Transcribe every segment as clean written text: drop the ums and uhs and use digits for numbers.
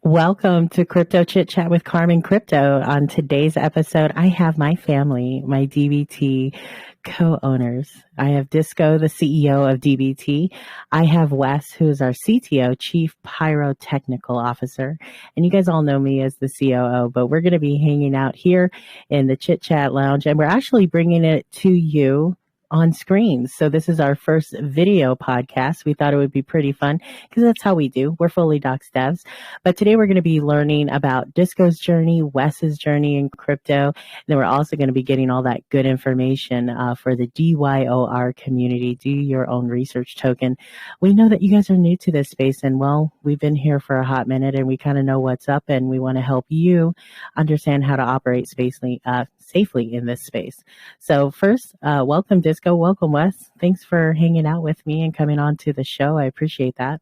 Welcome to Crypto Chit Chat with Carmen Crypto. On today's episode, I have my family, my DBT co-owners. I have Disco, the CEO of DBT. I have Wes, who is our CTO, Chief Pyrotechnical Officer. And you guys all know me as the COO, but we're going to be hanging out here in the Chit Chat Lounge, and we're actually bringing it to you on screen. So this is our first video podcast. We thought it would be pretty fun because that's how we do. We're fully docs devs. But today we're going to be learning about Disco's journey, Wes's journey in crypto. And then we're also going to be getting all that good information for the DYOR community, do your own research token. We know that you guys are new to this space, and well, we've been here for a hot minute and we kind of know what's up, and we want to help you understand how to operate safely in this space. So first, welcome Disco, welcome Wes. Thanks for hanging out with me and coming on to the show. I appreciate that.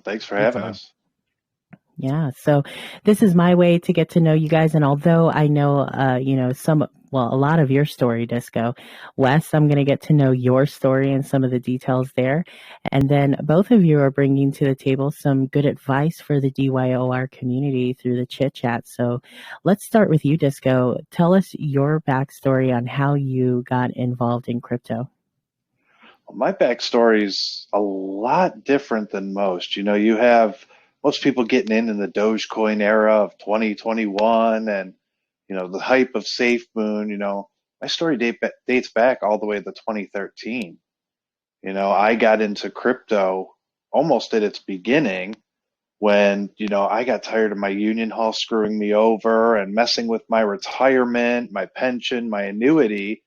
Thanks for having us. Yeah, so this is my way to get to know you guys. And although I know, a lot of your story, Disco, Wes, I'm going to get to know your story and some of the details there. And then both of you are bringing to the table some good advice for the DYOR community through the chit chat. So let's start with you, Disco. Tell us your backstory on how you got involved in crypto. My backstory is a lot different than most. You have most people getting in the Dogecoin era of 2021 and, the hype of SafeMoon. My story dates back all the way to 2013. I got into crypto almost at its beginning when, I got tired of my union hall screwing me over and messing with my retirement, my pension, my annuity.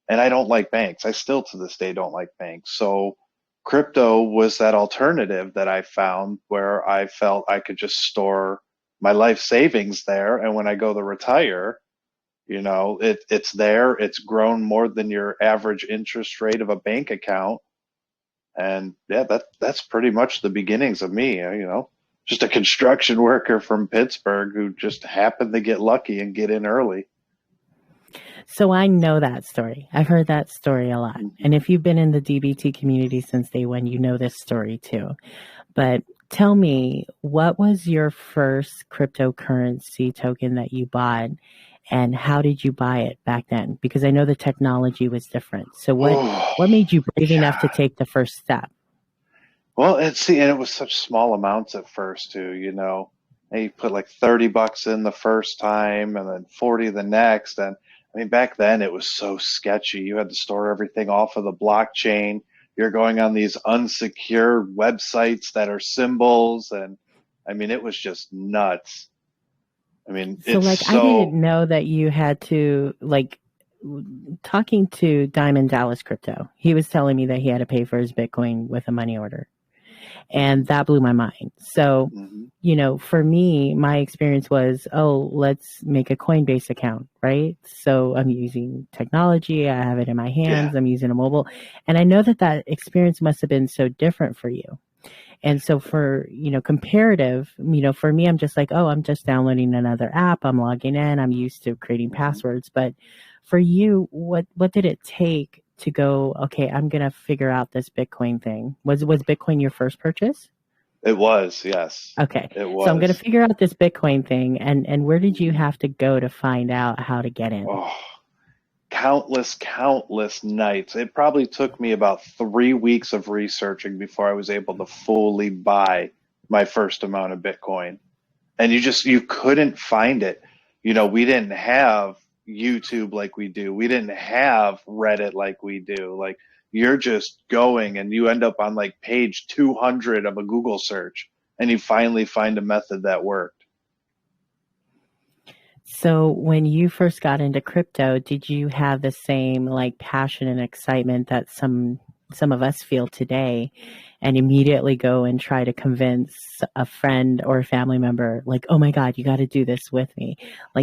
And I don't like banks. I still to this day don't like banks. So crypto was that alternative that I found where I felt I could just store my life savings there. And when I go to retire, it's there. It's grown more than your average interest rate of a bank account. And yeah, that's pretty much the beginnings of me, just a construction worker from Pittsburgh who just happened to get lucky and get in early. So I know that story. I've heard that story a lot. And if you've been in the DBT community since day one, you know this story too. But tell me, what was your first cryptocurrency token that you bought, and how did you buy it back then? Because I know the technology was different. So what made you brave enough to take the first step? Well, and it was such small amounts at first too, And you put like $30 in the first time and then 40 the next. And I mean, back then it was so sketchy. You had to store everything off of the blockchain. You're going on these unsecure websites that are symbols. And I mean, it was just nuts. I mean, I didn't know that you had to, talking to Diamond Dallas Crypto, he was telling me that he had to pay for his Bitcoin with a money order. And that blew my mind. So, for me, my experience was, let's make a Coinbase account, right? So I'm using technology. I have it in my hands. Yeah. I'm using a mobile. And I know that experience must have been so different for you. And so for, comparative, for me, I'm just like, I'm just downloading another app. I'm logging in. I'm used to creating passwords. But for you, what did it take to go, okay, I'm going to figure out this Bitcoin thing? Was Bitcoin your first purchase? It was, yes. Okay. It was. So I'm going to figure out this Bitcoin thing. And where did you have to go to find out how to get in? Oh, countless nights. It probably took me about 3 weeks of researching before I was able to fully buy my first amount of Bitcoin. And you couldn't find it. We didn't have YouTube like we do. We didn't have Reddit like we do. Like, you're just going and you end up on like page 200 of a Google search and you finally find a method that worked. So when you first got into crypto, did you have the same passion and excitement that some of us feel today, and immediately go and try to convince a friend or a family member, oh my God, you got to do this with me?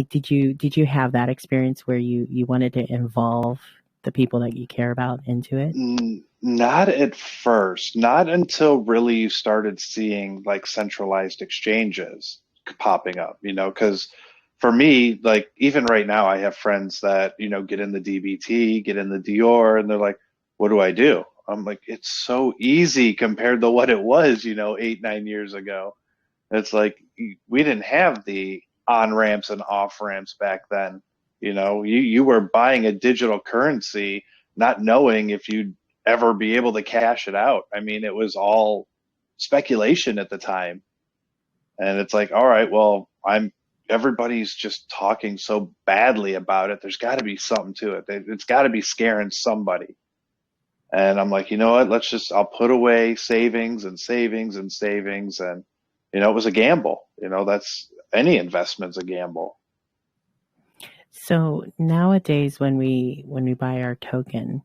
Did you have that experience where you wanted to involve the people that you care about into it? Not at first, not until really you started seeing centralized exchanges popping up, because for me, even right now, I have friends that, get in the DBT, get in the Dior, and they're like, what do I do? I'm like, it's so easy compared to what it was, 8-9 years ago. It's like, we didn't have the on ramps and off ramps back then. You were buying a digital currency, not knowing if you'd ever be able to cash it out. I mean, it was all speculation at the time. And it's like, all right, well, everybody's just talking so badly about it. There's got to be something to it. It's got to be scaring somebody. And I'm like, you know what? I'll put away savings and savings and savings. And, it was a gamble. That's any investment's a gamble. So nowadays when we buy our token,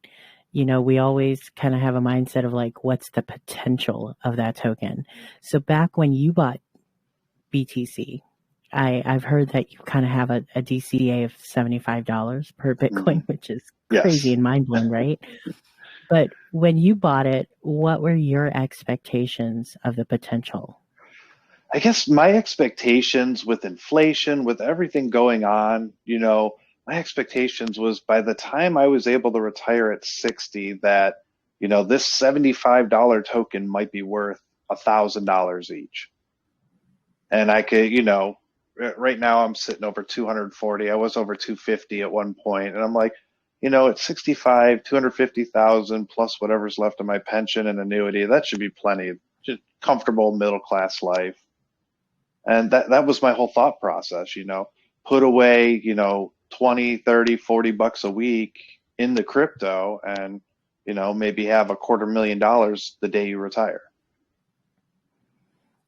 we always kind of have a mindset of like, what's the potential of that token? So back when you bought BTC, I've heard that you kind of have a DCA of $75 per Bitcoin, which is crazy and mind blowing, right? But when you bought it, what were your expectations of the potential? I guess my expectations with inflation, with everything going on, my expectations was by the time I was able to retire at 60, that, this $75 token might be worth $1,000 each. And I could, right now I'm sitting over 240. I was over 250 at one point. And I'm like, at 65, 250,000 plus whatever's left of my pension and annuity, that should be plenty. Just comfortable middle-class life. And that was my whole thought process, put away, 20, 30, 40 bucks a week in the crypto and, maybe have $250,000 the day you retire.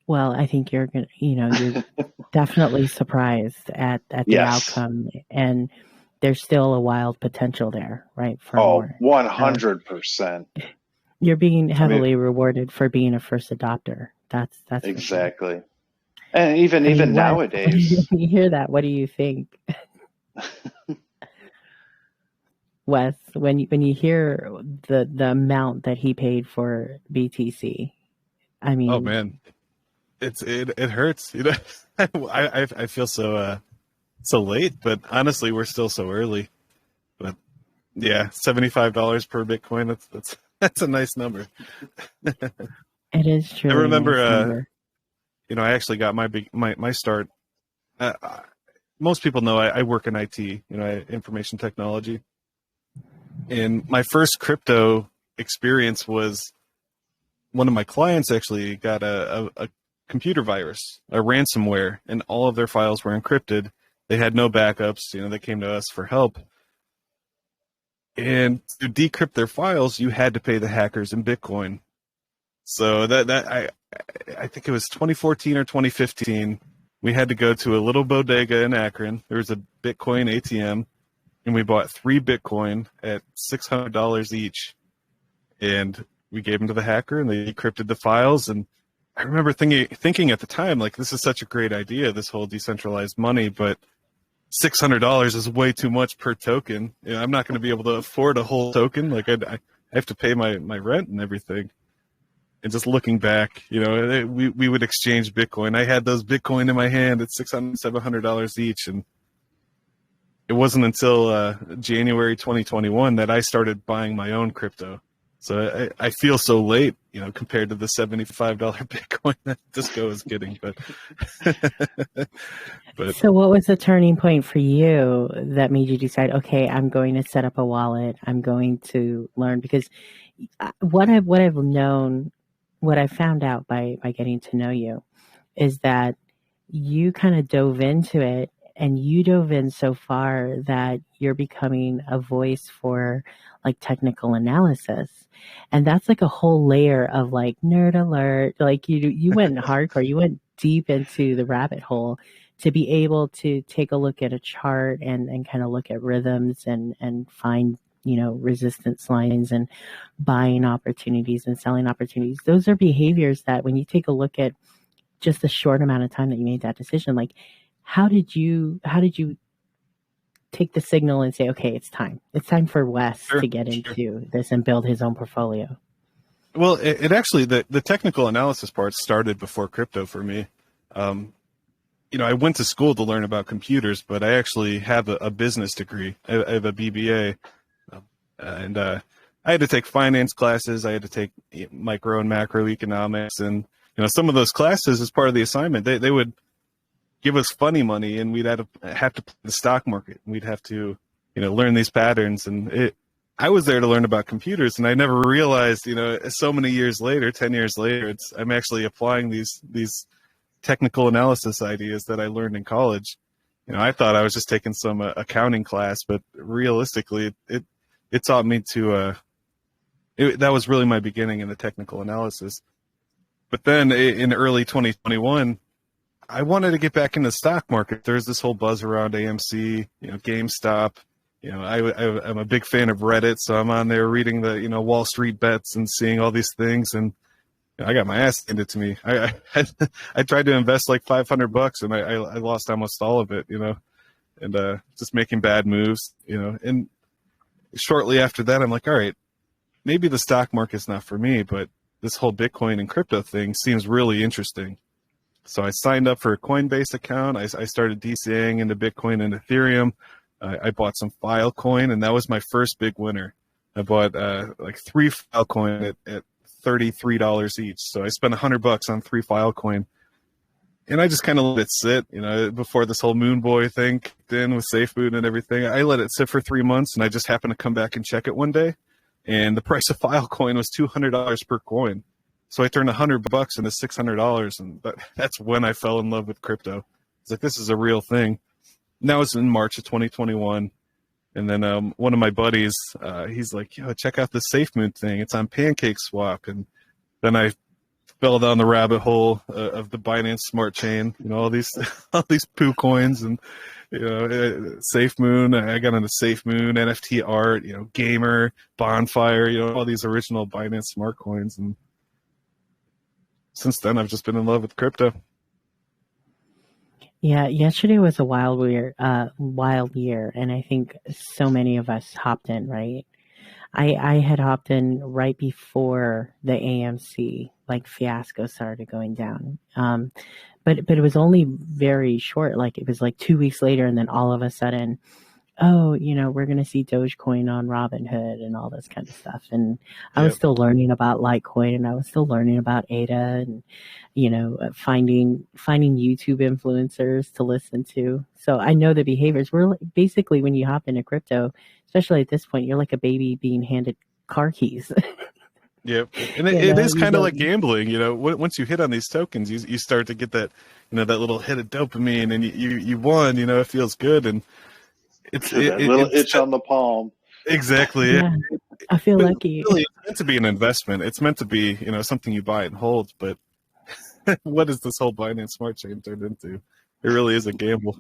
Well, I think you're going to, you're definitely surprised at the outcome, and there's still a wild potential there, right? For more. 100%. You're being heavily rewarded for being a first adopter. That's exactly. Sure. And even nowadays, when you hear that, what do you think? Wes, when you hear the amount that he paid for BTC, I mean, oh man, it hurts. I feel so late, but honestly, we're still so early. But yeah, $75 per Bitcoin. That's a nice number. It is true. I remember, I actually got my start. Most people know I work in IT, information technology. And my first crypto experience was one of my clients actually got a computer virus, a ransomware, and all of their files were encrypted. They had no backups. They came to us for help. And to decrypt their files, you had to pay the hackers in Bitcoin. So I think it was 2014 or 2015. We had to go to a little bodega in Akron. There was a Bitcoin ATM, and we bought 3 Bitcoin at $600 each. And we gave them to the hacker, and they decrypted the files. And I remember thinking at the time, like, this is such a great idea, this whole decentralized money, but $600 is way too much per token. I'm not going to be able to afford a whole token. Like, I have to pay my rent and everything. And just looking back, we would exchange Bitcoin. I had those Bitcoin in my hand at $600, $700 each. And it wasn't until January 2021 that I started buying my own crypto. So I feel so late, compared to the $75 Bitcoin that Disco is getting. But so what was the turning point for you that made you decide, okay, I'm going to set up a wallet. I'm going to learn? Because what I've known, what I found out by getting to know you, is that you kind of dove into it, and you dove in so far that you're becoming a voice for like technical analysis. And that's like a whole layer of like nerd alert. Like you went hardcore, you went deep into the rabbit hole to be able to take a look at a chart and kind of look at rhythms and find, resistance lines and buying opportunities and selling opportunities. Those are behaviors that when you take a look at just the short amount of time that you made that decision, like, how did you take the signal and say, okay, it's time for Wes to get into this and build his own portfolio? Well, it actually, the technical analysis part started before crypto for me. I went to school to learn about computers, but I actually have a business degree. I have a BBA, and I had to take finance classes. I had to take micro and macroeconomics, and some of those classes, as part of the assignment, they would give us funny money, and we'd have to play the stock market. We'd have to, learn these patterns. And I was there to learn about computers, and I never realized, so many years later, 10 years later, I'm actually applying these technical analysis ideas that I learned in college. I thought I was just taking some accounting class, but realistically, it taught me to. That was really my beginning in the technical analysis. But then in early 2021, I wanted to get back into the stock market. There's this whole buzz around AMC, GameStop. I'm a big fan of Reddit, so I'm on there reading the, Wall Street bets and seeing all these things, and I got my ass handed to me. I tried to invest like $500, and I lost almost all of it, and just making bad moves, And shortly after that, I'm like, all right, maybe the stock market's not for me, but this whole Bitcoin and crypto thing seems really interesting. So I signed up for a Coinbase account. I started DCAing into Bitcoin and Ethereum. I bought some Filecoin, and that was my first big winner. I bought like 3 Filecoin at $33 each. So I spent $100 on 3 Filecoin, and I just kind of let it sit. Before this whole Moon Boy thing kicked in with SafeMoon and everything, I let it sit for 3 months, and I just happened to come back and check it one day, and the price of Filecoin was $200 per coin. So I turned $100 into $600, and that's when I fell in love with crypto. It's like, this is a real thing. And that was in March of 2021. And then one of my buddies, he's like, check out the SafeMoon thing. It's on PancakeSwap. And then I fell down the rabbit hole of the Binance Smart Chain, all these poo coins and, SafeMoon. I got into SafeMoon, NFT art, Gamer, Bonfire, all these original Binance Smart Coins. And since then, I've just been in love with crypto. Yeah, yesterday was a wild year, and I think so many of us hopped in, right? I had hopped in right before the AMC fiasco started going down. But it was only very short. Like, it was like 2 weeks later, and then all of a sudden, we're going to see Dogecoin on Robinhood and all this kind of stuff. And I was still learning about Litecoin, and I was still learning about ADA, and, finding YouTube influencers to listen to. So I know the behaviors. We're basically, when you hop into crypto, especially at this point, you're like a baby being handed car keys. Yep. And it is kind of like gambling, once you hit on these tokens, you start to get that, that little hit of dopamine, and you won, it feels good. And it's that little itch on the palm. Exactly. Yeah. I feel lucky. Really, it's meant to be an investment. It's meant to be, something you buy and hold. But what is this whole Binance Smart Chain turned into? It really is a gamble.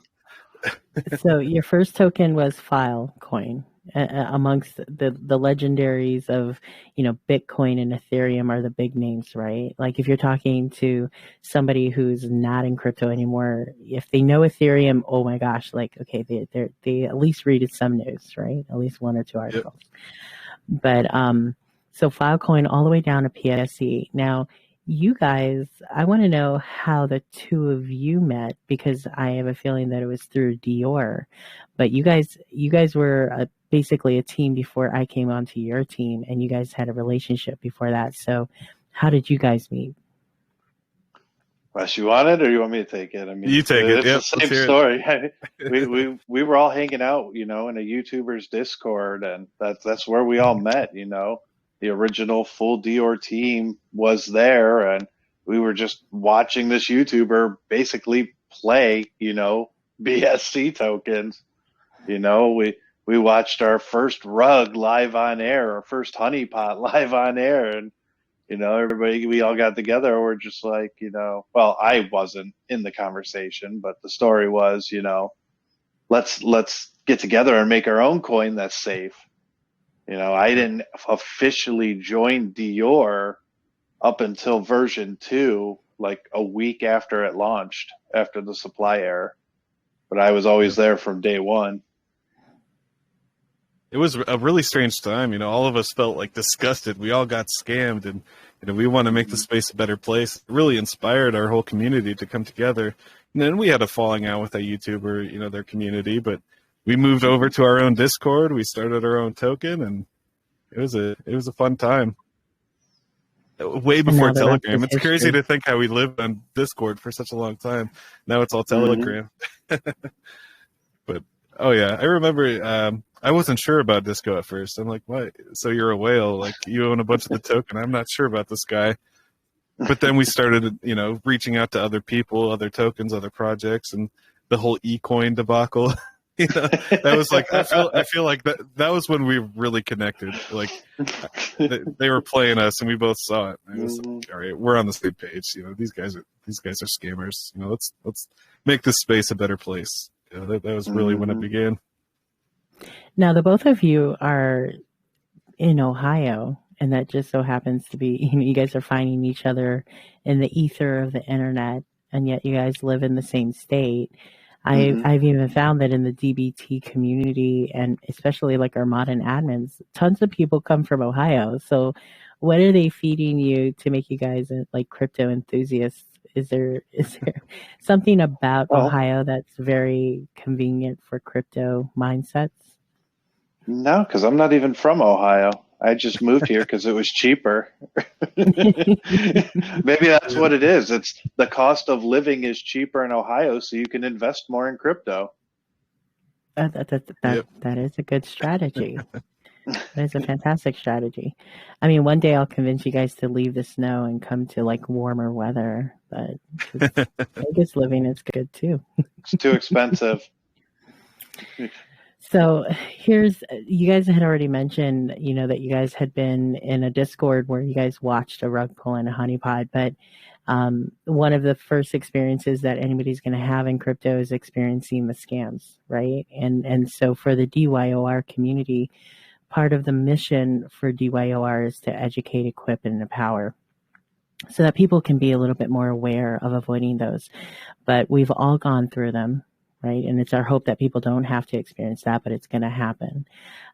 So your first token was Filecoin. Amongst the legendaries of, Bitcoin and Ethereum are the big names, right? Like, if you're talking to somebody who's not in crypto anymore, if they know Ethereum, oh my gosh, okay, they at least read some news, right? At least 1 or 2 articles. Yep. But so Filecoin all the way down to PSE. Now, you guys, I want to know how the two of you met, because I have a feeling that it was through Dior. But you guys were basically a team before I came onto your team, and you guys had a relationship before that. So how did you guys meet? Wes, you want it, or you want me to take it? I mean, you take it. It's the same story. we were all hanging out, in a YouTuber's Discord, and that's where we all met. The original full Dior team was there, and we were just watching this YouTuber basically play, BSC tokens. We watched our first rug live on air, our first honeypot live on air, and we all got together, and we're just like, well, I wasn't in the conversation, but the story was, let's get together and make our own coin that's safe. I didn't officially join Dior up until version 2, like a week after it launched, after the supply error. But I was always there from day one. It was a really strange time. All of us felt like disgusted. We all got scammed, and we want to make the space a better place. It really inspired our whole community to come together. And then we had a falling out with a YouTuber, their community, but we moved over to our own Discord. We started our own token, and it was a fun time. way And before now the rest Telegram. is It's crazy history. to think how we lived on Discord for such a long time. Now it's all Mhm. Telegram. But oh yeah, I remember. I wasn't sure about Disco at first. I'm like, what? So you're a whale? Like you own a bunch of the token? I'm not sure about this guy. But then we started, reaching out to other people, other tokens, other projects, and the whole eCoin debacle. That was like I feel like that was when we really connected. Like they were playing us, and we both saw it. And it was like, all right, we're on the same page. These guys are scammers. Let's make this space a better place. That was really when it began. Now, the both of you are in Ohio, and that just so happens to be, you guys are finding each other in the ether of the internet, and yet you guys live in the same state. I've even found that in the DBT community, and especially like our modern admins, tons of people come from Ohio. So what are they feeding you to make you guys like crypto enthusiasts? Is there something about Well, Ohio that's very convenient for crypto mindsets? no, because I'm not even from Ohio. I just moved here because it was cheaper. Maybe that's what it is. It's the cost of living is cheaper in Ohio, so you can invest more in crypto. That is a good strategy. That is a fantastic strategy. I mean, one day I'll convince you guys to leave the snow and come to like warmer weather, but Vegas living is good too. It's too expensive. So you guys had already mentioned, that you guys had been in a Discord where you guys watched a rug pull and a honeypot, but one of the first experiences that anybody's going to have in crypto is experiencing the scams, right? And so for the DYOR community, part of the mission for DYOR is to educate, equip, and empower so that people can be a little bit more aware of avoiding those. But we've all gone through them, right? And it's our hope that people don't have to experience that, but it's going to happen.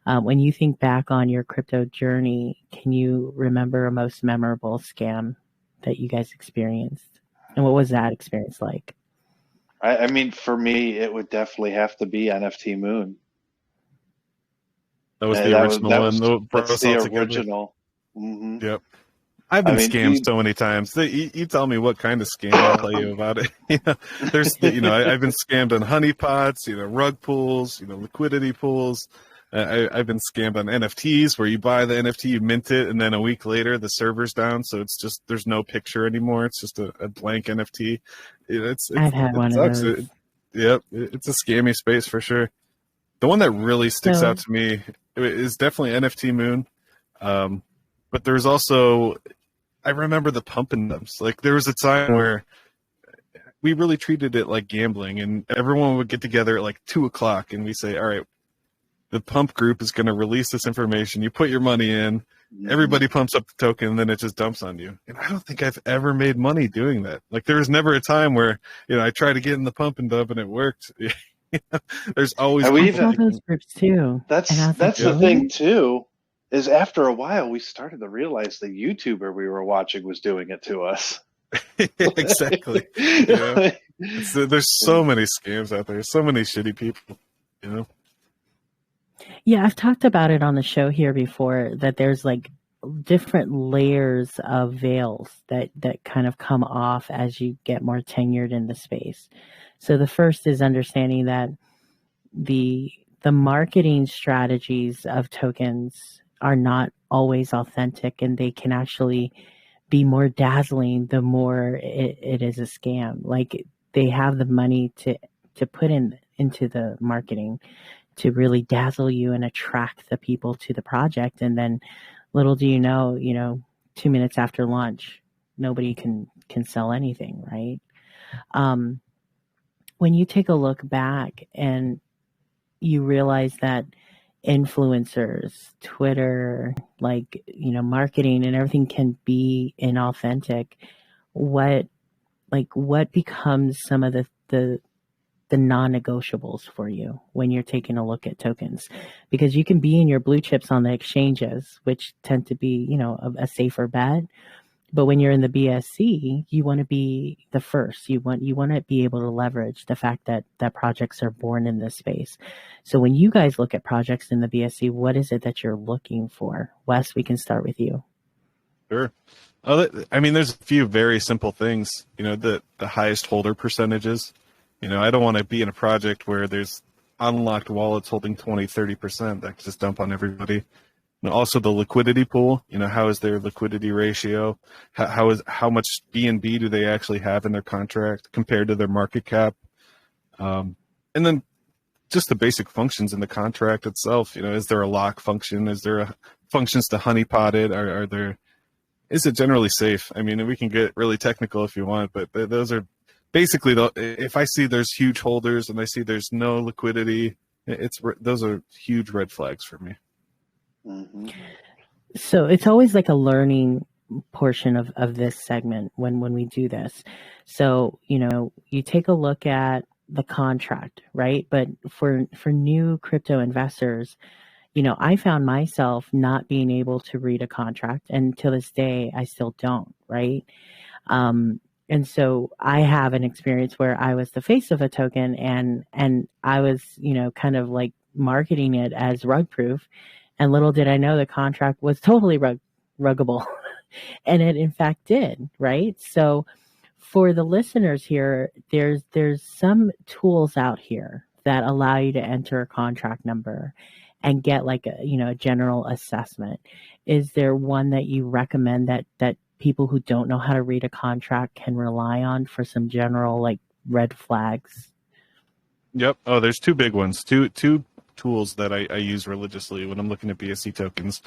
When you think back on your crypto journey, can you remember a most memorable scam that you guys experienced? And what was that experience like? I mean, for me, it would definitely have to be NFT Moon. That was the original one. That's the original. Mm-hmm. Yep. I've been scammed so many times. You tell me what kind of scam, I'll tell you about it. I've been scammed on honeypots, rug pools, liquidity pools. I've been scammed on NFTs where you buy the NFT, you mint it, and then a week later the server's down, so it's just there's no picture anymore. It's just a blank NFT. I've had one of those. It's a scammy space for sure. The one that really sticks out to me is definitely NFT Moon. But there's also, I remember the pump and dumps. Like there was a time where we really treated it like gambling, and everyone would get together at like 2:00 and we say, all right, the pump group is going to release this information. You put your money in, everybody pumps up the token, and then it just dumps on you. And I don't think I've ever made money doing that. Like there was never a time where, I tried to get in the pump and dump and it worked. There's always I saw those groups too. That's the thing too, is after a while we started to realize the YouTuber we were watching was doing it to us. Exactly. There's so many scams out there, so many shitty people, Yeah, I've talked about it on the show here before, that there's like different layers of veils that kind of come off as you get more tenured in the space. So the first is understanding that the marketing strategies of tokens are not always authentic, and they can actually be more dazzling the more it is a scam. Like they have the money to put into the marketing to really dazzle you and attract the people to the project, and then little do you know, 2 minutes after launch, nobody can sell anything, right? When you take a look back and you realize that influencers, Twitter, marketing and everything can be inauthentic, what becomes some of the non-negotiables for you when you're taking a look at tokens? Because you can be in your blue chips on the exchanges, which tend to be, a safer bet. But when you're in the BSC, you want to be the first. You want to be able to leverage the fact that projects are born in this space. So when you guys look at projects in the BSC, what is it that you're looking for? Wes, we can start with you. Sure. I mean, there's a few very simple things, the highest holder percentages. I don't want to be in a project where there's unlocked wallets holding 20, 30% that can just dump on everybody. And also the liquidity pool, how is their liquidity ratio? How much BNB do they actually have in their contract compared to their market cap? And then just the basic functions in the contract itself. Is there a lock function? Is there functions to honeypot it? Is it generally safe? I mean, we can get really technical if you want, but those are basically if I see there's huge holders and I see there's no liquidity, those are huge red flags for me. Mm-hmm. So it's always like a learning portion of this segment when we do this. So, you take a look at the contract, right? But for new crypto investors, I found myself not being able to read a contract, and to this day, I still don't, right? And so I have an experience where I was the face of a token, and I was, kind of like marketing it as rug proof, and little did I know the contract was totally ruggable, and it in fact did, right? So for the listeners here, there's some tools out here that allow you to enter a contract number and get like a general assessment. Is there one that you recommend that people who don't know how to read a contract can rely on for some general like red flags? Yep. Oh, there's two big ones. Two tools that I use religiously when I'm looking at BSC tokens.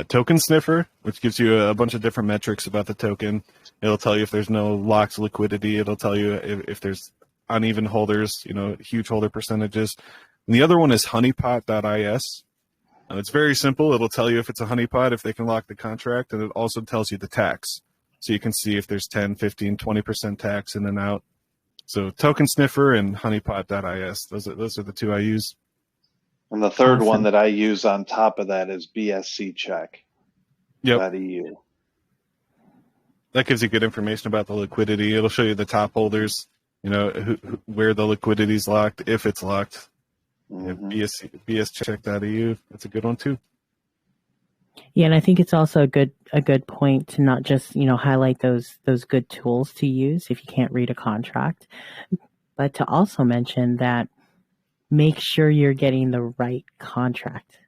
Token Sniffer, which gives you a bunch of different metrics about the token. It'll tell you if there's no locked liquidity. It'll tell you if there's uneven holders, huge holder percentages. And the other one is honeypot.is. It's very simple. It'll tell you if it's a honeypot, if they can lock the contract, and it also tells you the tax. So you can see if there's 10, 15, 20% tax in and out. So Token Sniffer and honeypot.is. Those are the two I use. And the third Awesome. one that I use on top of that is BSCcheck.eu. Yep. That gives you good information about the liquidity. It'll show you the top holders, where the liquidity is locked, if it's locked. Mm-hmm. BSCheck.eu. That's a good one too. Yeah, and I think it's also a good point to not just highlight those good tools to use if you can't read a contract, but to also mention that make sure you're getting the right contract.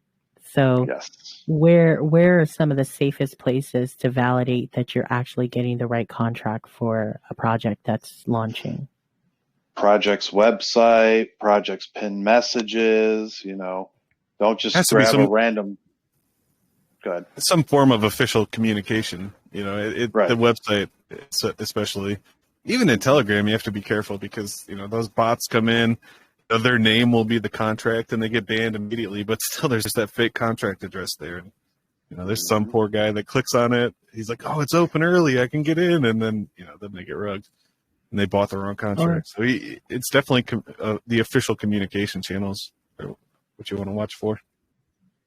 So yes. Where are some of the safest places to validate that you're actually getting the right contract for a project that's launching? Project's website, project's pinned messages, don't just grab a random. Go ahead. Some form of official communication, right. The website especially. Even in Telegram, you have to be careful because, those bots come in, their name will be the contract and they get banned immediately, but still there's just that fake contract address there. And, there's some poor guy that clicks on it. He's like, oh, it's open early, I can get in. And then, then they get rugged and they bought the wrong contract. So it's definitely the official communication channels are what you want to watch for.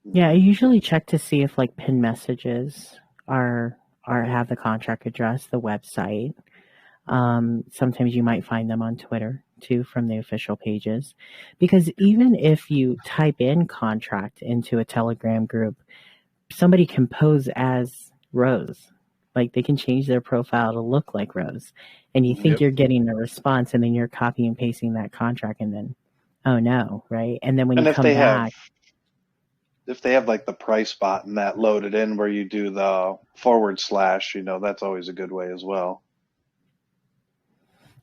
Yeah, I usually check to see if like pinned messages have the contract address, the website. Sometimes you might find them on Twitter too from the official pages, because even if you type in contract into a Telegram group, somebody can pose as Rose. Like they can change their profile to look like Rose, and you think you're getting a response, and then you're copy and pasting that contract, and then oh no, right? And then when you come back. If they have like the price button that loaded in where you do the /, that's always a good way as well.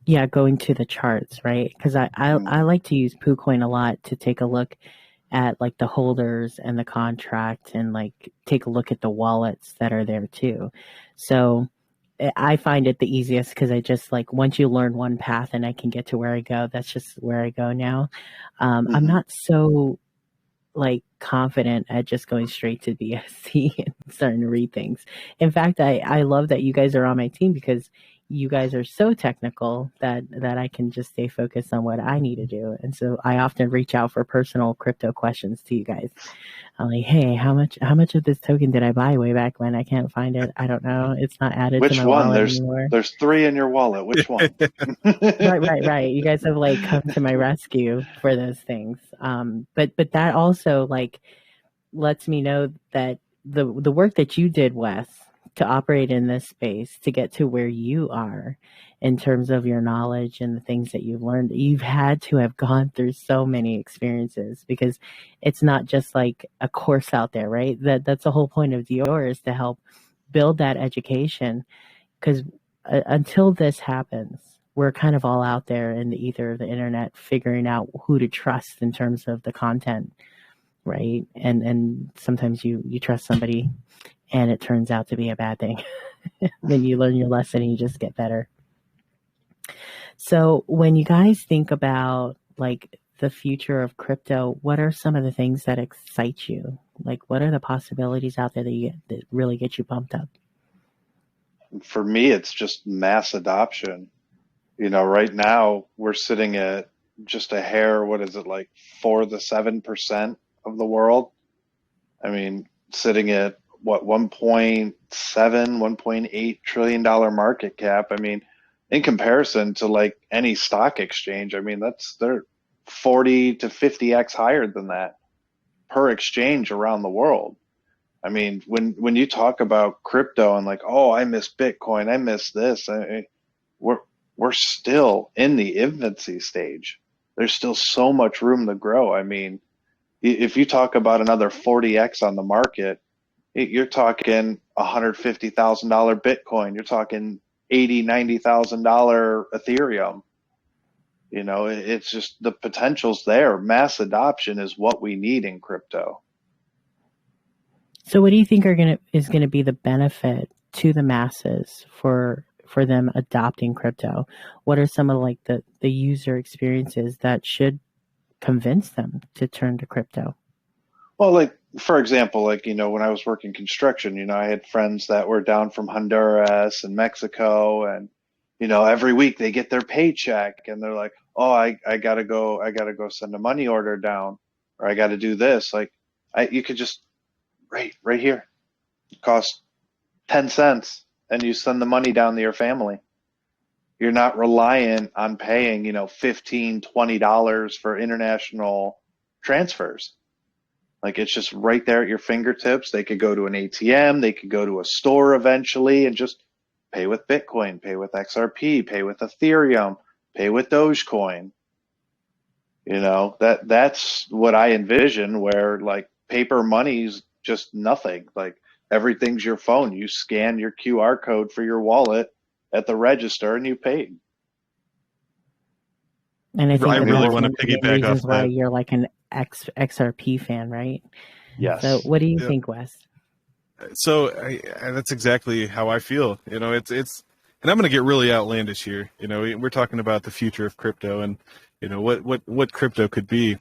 Yeah, going to the charts, right? Because I like to use PooCoin a lot to take a look at like the holders and the contract and like take a look at the wallets that are there too. So I find it the easiest because I just like once you learn one path and I can get to where I go, that's just where I go now. I'm not so like confident at just going straight to BSC and starting to read things. In fact, I love that you guys are on my team because you guys are so technical that I can just stay focused on what I need to do. And so I often reach out for personal crypto questions to you guys. I'm like, hey, how much of this token did I buy way back when? I can't find it. I don't know. It's not added to my wallet anymore. There's 3 in your wallet. Which one? Right. You guys have like come to my rescue for those things. But that also like lets me know that the work that you did, Wes, to operate in this space, to get to where you are in terms of your knowledge and the things that you've learned. You've had to have gone through so many experiences, because it's not just like a course out there, right? That's the whole point of Dior, is to help build that education, because until this happens, we're kind of all out there in the ether of the internet, figuring out who to trust in terms of the content, right? And sometimes you trust somebody and it turns out to be a bad thing. Then you learn your lesson and you just get better. So when you guys think about like the future of crypto, what are some of the things that excite you? Like, what are the possibilities out there that really get you pumped up? For me, it's just mass adoption. Right now we're sitting at just a hair, what is it, like 4 to 7% of the world? I mean, sitting at what, 1.7, $1.8 trillion market cap. I mean, in comparison to like any stock exchange, I mean, they're 40 to 50x higher than that per exchange around the world. I mean, when you talk about crypto and like, oh, I miss Bitcoin, I miss this, we're still in the infancy stage. There's still so much room to grow. I mean, if you talk about another 40x on the market, you're talking $150,000 Bitcoin. You're talking $80,000, $90,000 Ethereum. It's just, the potential's there. Mass adoption is what we need in crypto. So what do you think is going to be the benefit to the masses for them adopting crypto? What are some of like the user experiences that should convince them to turn to crypto? Well, like, for example, like, when I was working construction, I had friends that were down from Honduras and Mexico, and, every week they get their paycheck and they're like, oh, I gotta go send a money order down, or I gotta do this. Like, you could just, right here, it costs 10 cents and you send the money down to your family. You're not reliant on paying, $15, $20 for international transfers. Like, it's just right there at your fingertips. They could go to an ATM, they could go to a store eventually and just pay with Bitcoin, pay with XRP, pay with Ethereum, pay with Dogecoin. That's what I envision, where like paper money's just nothing. Like, everything's your phone. You scan your QR code for your wallet at the register and you paid. And I think I really want to one of the piggyback off reasons why that. you're like an XRP fan, right? Yes. So what do you Yeah. think, Wes? So that's exactly how I feel. And I'm going to get really outlandish here. We're talking about the future of crypto and, what crypto could be.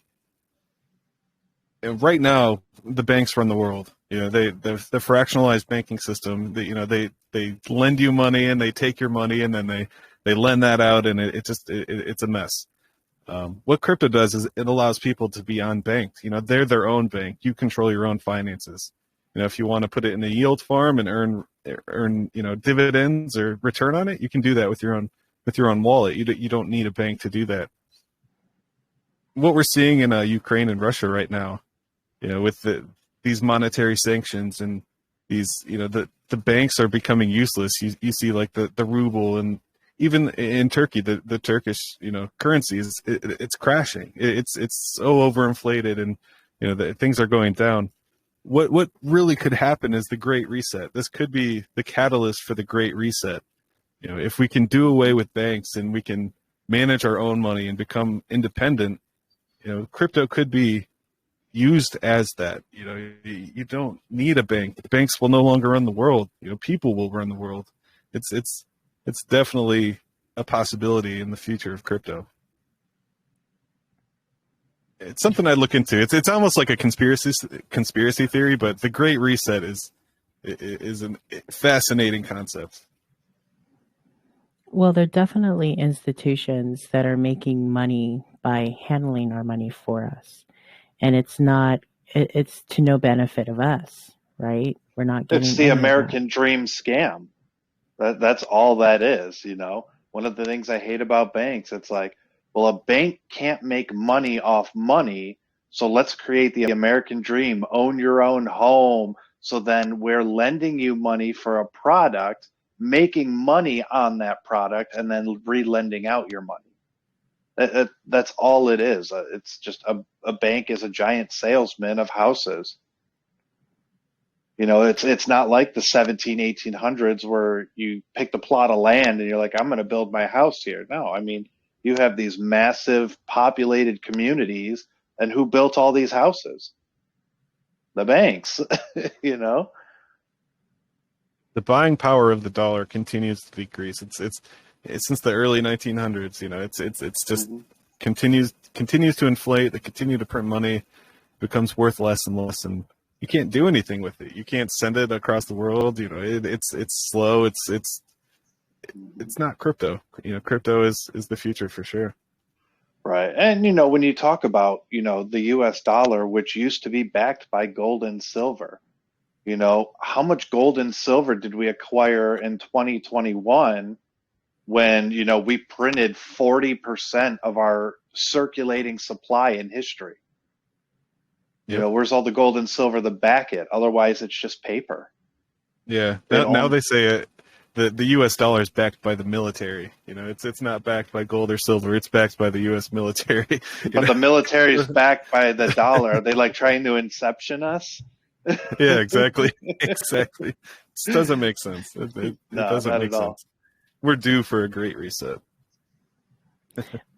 And right now, the banks run the world. The fractionalized banking system. They lend you money and they take your money and then they lend that out, and it's a mess. What crypto does is it allows people to be unbanked. They're their own bank. You control your own finances. If you want to put it in a yield farm and earn dividends or return on it, you can do that with your own wallet. You don't need a bank to do that. What we're seeing in Ukraine and Russia right now, with these monetary sanctions and these, the banks are becoming useless. You see like the ruble, and even in Turkey, the Turkish, currency it's crashing. It's so overinflated, and things are going down. What really could happen is the Great Reset. This could be the catalyst for the Great Reset. If we can do away with banks and we can manage our own money and become independent, crypto could be used as that. You don't need a bank. Banks will no longer run the world. People will run the world. It's definitely a possibility in the future of crypto. It's something I look into. It's almost like a conspiracy theory, but the Great Reset is a fascinating concept. Well, there are definitely institutions that are making money by handling our money for us. And it's to no benefit of us, right? We're not getting It's the any of that. American dream scam. That's all that is. One of the things I hate about banks, it's like, well, a bank can't make money off money, so let's create the American dream. Own your own home, So then we're lending you money for a product, making money on that product, and then re-lending out your money. That's all it is. It's just a bank is a giant salesman of houses. It's not like the 1800s where you picked a plot of land and you're like, I'm going to build my house here. No, I mean, you have these massive populated communities, and who built all these houses? The banks, you know? The buying power of the dollar continues to decrease. It's since the early 1900s. It's just Mm-hmm. continues to inflate. They continue to print money, becomes worth less and less, and you can't do anything with it. You can't send it across the world. It's slow. It's not crypto. Crypto is the future for sure. Right. And, when you talk about, the US dollar, which used to be backed by gold and silver, how much gold and silver did we acquire in 2021 when, we printed 40% of our circulating supply in history? Yep. Where's all the gold and silver to back it? Otherwise, it's just paper. Yeah. Now they say it. The U.S. dollar is backed by the military. It's not backed by gold or silver. It's backed by the U.S. military. But the military is backed by the dollar. Are they like trying to inception us? Yeah, exactly. Exactly. It doesn't make sense. It No, doesn't not make at all. sense. We're due for a great reset.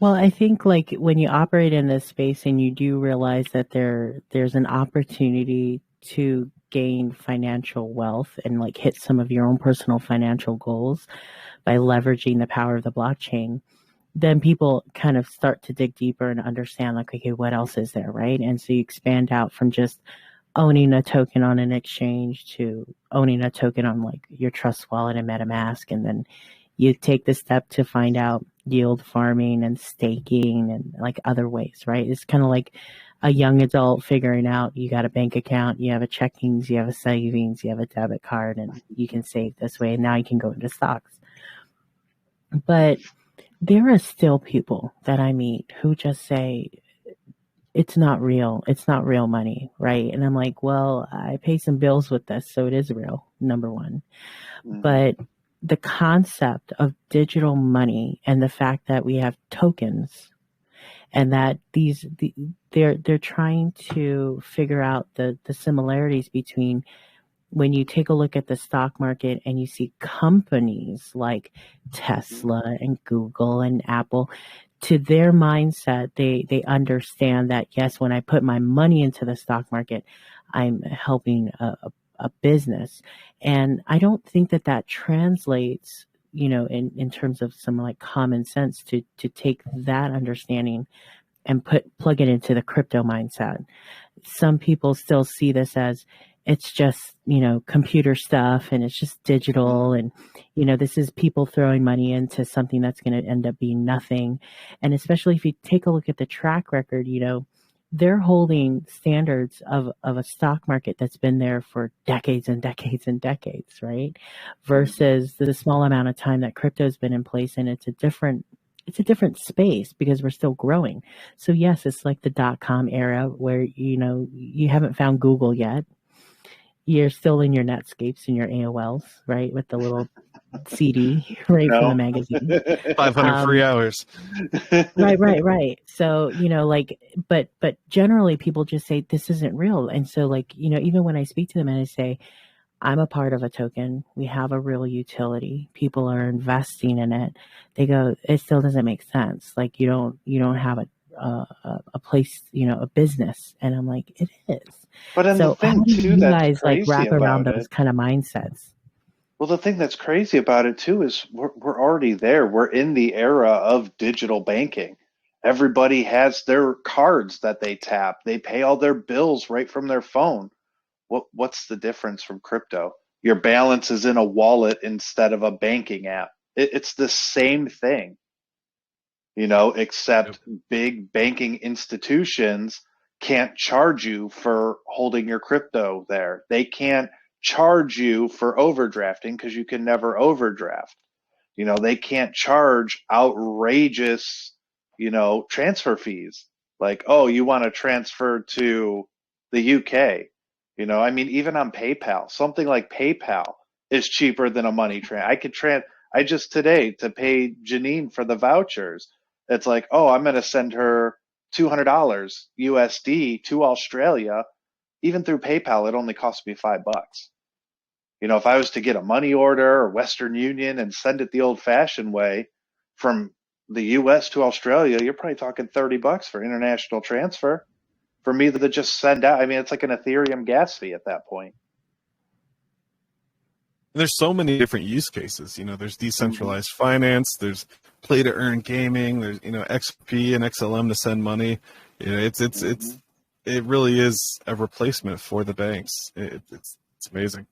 Well, I think like when you operate in this space and you do realize that there's an opportunity to gain financial wealth and like hit some of your own personal financial goals by leveraging the power of the blockchain, then people kind of start to dig deeper and understand like, okay, what else is there, right? And so you expand out from just owning a token on an exchange to owning a token on like your Trust Wallet and MetaMask, and then you take the step to find out yield farming and staking and like other ways, right? It's kind of like a young adult figuring out you got a bank account, you have a checkings, you have a savings, you have a debit card, and you can save this way. And now you can go into stocks. But there are still people that I meet who just say, it's not real. It's not real money, right? And I'm like, well, I pay some bills with this, so it is real, number one. Mm-hmm. But the concept of digital money and the fact that we have tokens and that they're trying to figure out the similarities between when you take a look at the stock market and you see companies like Tesla and Google and Apple, to their mindset, they understand that, yes, when I put my money into the stock market, I'm helping a business. And I don't think that translates, in terms of some like common sense to take that understanding and plug it into the crypto mindset. Some people still see this as it's just, computer stuff and it's just digital. And, this is people throwing money into something that's going to end up being nothing. And especially if you take a look at the track record, they're holding standards of a stock market that's been there for decades and decades and decades, right? Versus the small amount of time that crypto's been in place, and it's a different space because we're still growing. So yes, it's like the .com era where, you haven't found Google yet. You're still in your Netscapes and your AOLs, right? With the little CD, right, from the magazine. 500 free hours. Right. So, but generally people just say this isn't real. And so like, even when I speak to them and I say, I'm a part of a token, we have a real utility, people are investing in it, they go, it still doesn't make sense. Like you don't have a place, a business. And I'm like, it is. But then So the thing how do too you that's guys like crazy wrap around about those it. kind of mindsets? Well, the thing that's crazy about it too is we're already there. We're in the era of digital banking. Everybody has their cards that they tap. They pay all their bills right from their phone. What's the difference from crypto? Your balance is in a wallet instead of a banking app. It's the same thing, except big banking institutions can't charge you for holding your crypto there. They can't charge you for overdrafting because you can never overdraft. They can't charge outrageous, transfer fees. Like, oh, you want to transfer to the UK. You know, I mean, even on PayPal, something like PayPal is cheaper than a money I just today to pay Janine for the vouchers. It's like, oh, I'm going to send her $200 USD to Australia. Even through PayPal, it only cost me $5. You know, if I was to get a money order or Western Union and send it the old fashioned way from the US to Australia, you're probably talking $30 for international transfer. For me to just send out, I mean, it's like an Ethereum gas fee at that point. And there's so many different use cases. You know, there's decentralized finance, there's play to earn gaming, there's, you know, XP and XLM to send money. You know, it really is a replacement for the banks. It's amazing.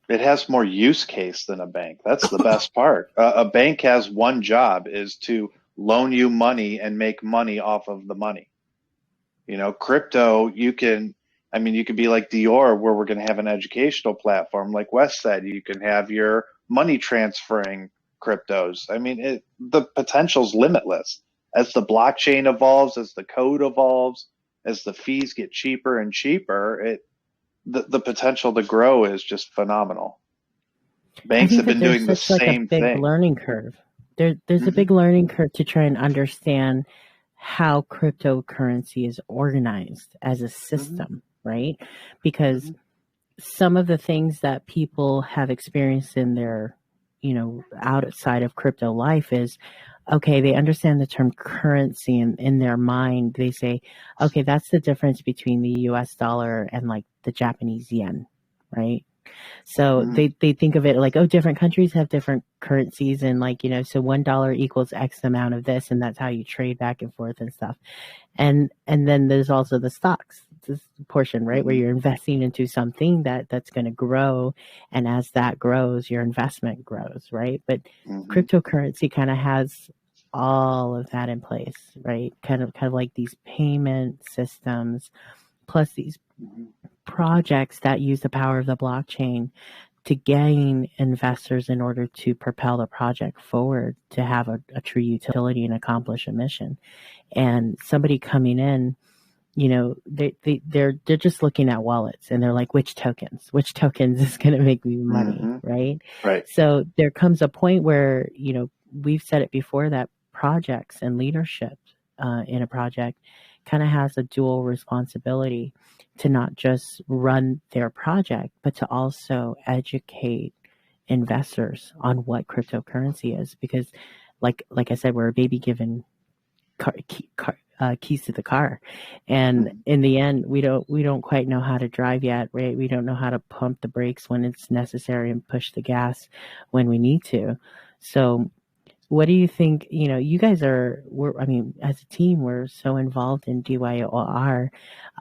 It has more use case than a bank. That's the best part. A bank has one job, is to loan you money and make money off of the money. You know, crypto, you can be like Dior, where we're going to have an educational platform. Like Wes said, you can have your money transferring cryptos. I mean, the potential's limitless. As the blockchain evolves, as the code evolves, as the fees get cheaper and cheaper, the potential to grow is just phenomenal. Banks have been doing the same thing. There's a big learning curve. There's a big learning curve to try and understand how cryptocurrency is organized as a system, right? Because some of the things that people have experienced in their, you know, outside of crypto life is, okay, they understand the term currency, and in their mind, they say, okay, that's the difference between the US dollar and like the Japanese yen, right? So they think of it like, oh, different countries have different currencies, and like, you know, so $1 equals X amount of this, and that's how you trade back and forth and stuff. And then there's also the stocks, this portion, right, where you're investing into something that's going to grow, and as that grows, your investment grows, right? But cryptocurrency kind of has all of that in place, right? Kind of like these payment systems, plus these projects that use the power of the blockchain to gain investors in order to propel the project forward to have a true utility and accomplish a mission. And somebody coming in, you know, they're just looking at wallets, and they're like, which tokens is going to make me money, right? So there comes a point where, you know, we've said it before, that projects and leadership in a project kind of has a dual responsibility to not just run their project, but to also educate investors on what cryptocurrency is. Because like I said, we're a baby given keys to the car, and in the end, we don't quite know how to drive yet, right? We don't know how to pump the brakes when it's necessary and push the gas when we need to. So what do you think? You know, you guys as a team, we're so involved in DYOR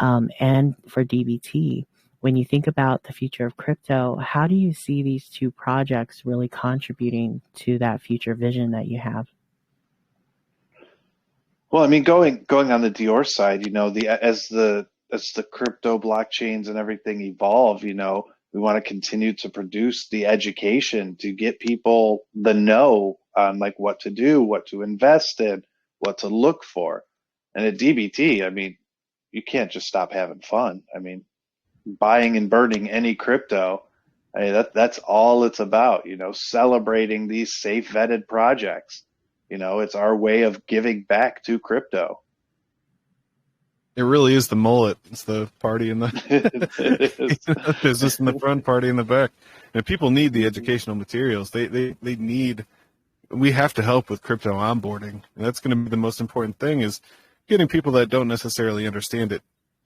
and for DBT. When you think about the future of crypto, how do you see these two projects really contributing to that future vision that you have? Well, I mean, going on the Dior side, you know, as the crypto blockchains and everything evolve, you know, we want to continue to produce the education to get people the know on like what to do, what to invest in, what to look for. And at DBT, I mean, you can't just stop having fun. I mean, buying and burning any crypto, I mean, that's all it's about, you know, celebrating these safe vetted projects. You know, it's our way of giving back to crypto. It really is the mullet. It's the party in the business in the front, party in the back. And people need the educational materials. They need. We have to help with crypto onboarding, and that's going to be the most important thing, is getting people that don't necessarily understand it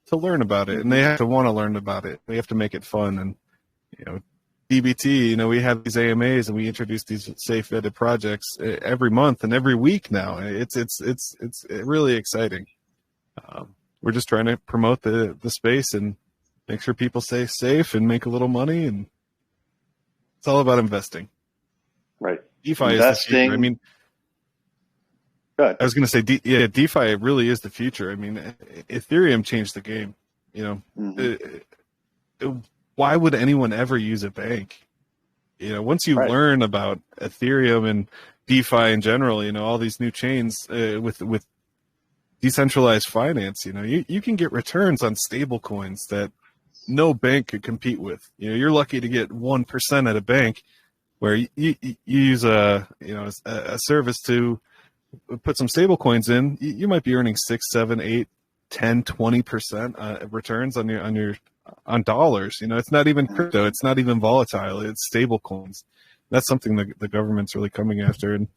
to learn about it, and they have to want to learn about it. We have to make it fun, and you know, DBT. You know, we have these AMAs, and we introduce these safe vetted projects every month and every week now. It's really exciting. We're just trying to promote the space and make sure people stay safe and make a little money, and it's all about investing. Right. DeFi is the future. I mean, I was going to say, DeFi really is the future. I mean, Ethereum changed the game. You know, why would anyone ever use a bank? You know, once you learn about Ethereum and DeFi in general, you know, all these new chains with decentralized finance, you know, you can get returns on stable coins that no bank could compete with. You're lucky to get 1% at a bank, where you use a service to put some stable coins in. You might be earning 6, 7, 8, 10, 20% returns on dollars. It's not even crypto. It's not even volatile. It's stable coins. That's something that the government's really coming after. And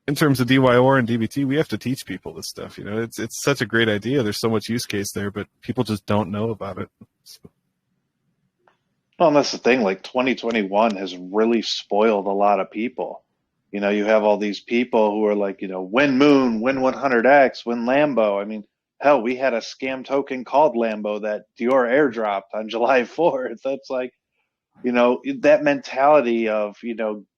in terms of DYOR and DBT, we have to teach people this stuff. It's such a great idea. There's so much use case there, but people just don't know about it. So. Well, and that's the thing. Like 2021 has really spoiled a lot of people. You have all these people who are like, win Moon, win 100X, win Lambo. I mean, hell, we had a scam token called Lambo that Dior airdropped on July 4th. That's like, that mentality of,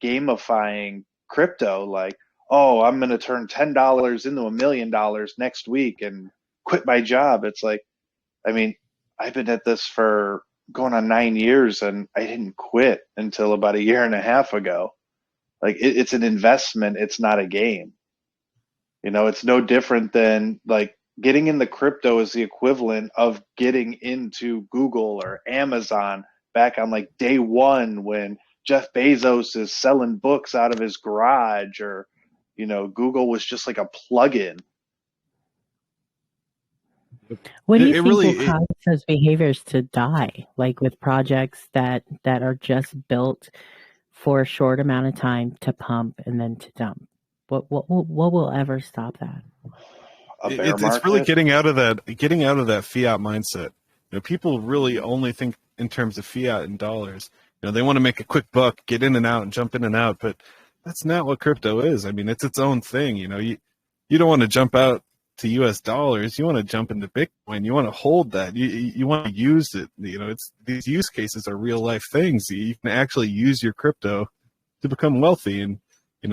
gamifying crypto, like, oh, I'm going to turn $10 into $1 million next week and quit my job. It's like, I mean, I've been at this for going on 9 years and I didn't quit until about a year and a half ago. Like it's an investment. It's not a game. It's no different than like getting into crypto is the equivalent of getting into Google or Amazon back on like day one when Jeff Bezos is selling books out of his garage, or Google was just like a plug-in. What do you think will cause those behaviors to die? Like with projects that are just built for a short amount of time to pump and then to dump. What will ever stop that? It's really getting out of that fiat mindset. People really only think in terms of fiat and dollars. They want to make a quick buck, get in and out, and jump in and out. But that's not what crypto is. I mean, it's its own thing. You don't want to jump out to U.S. dollars. You want to jump into Bitcoin. You want to hold that. You want to use it. These use cases are real life things. You can actually use your crypto to become wealthy and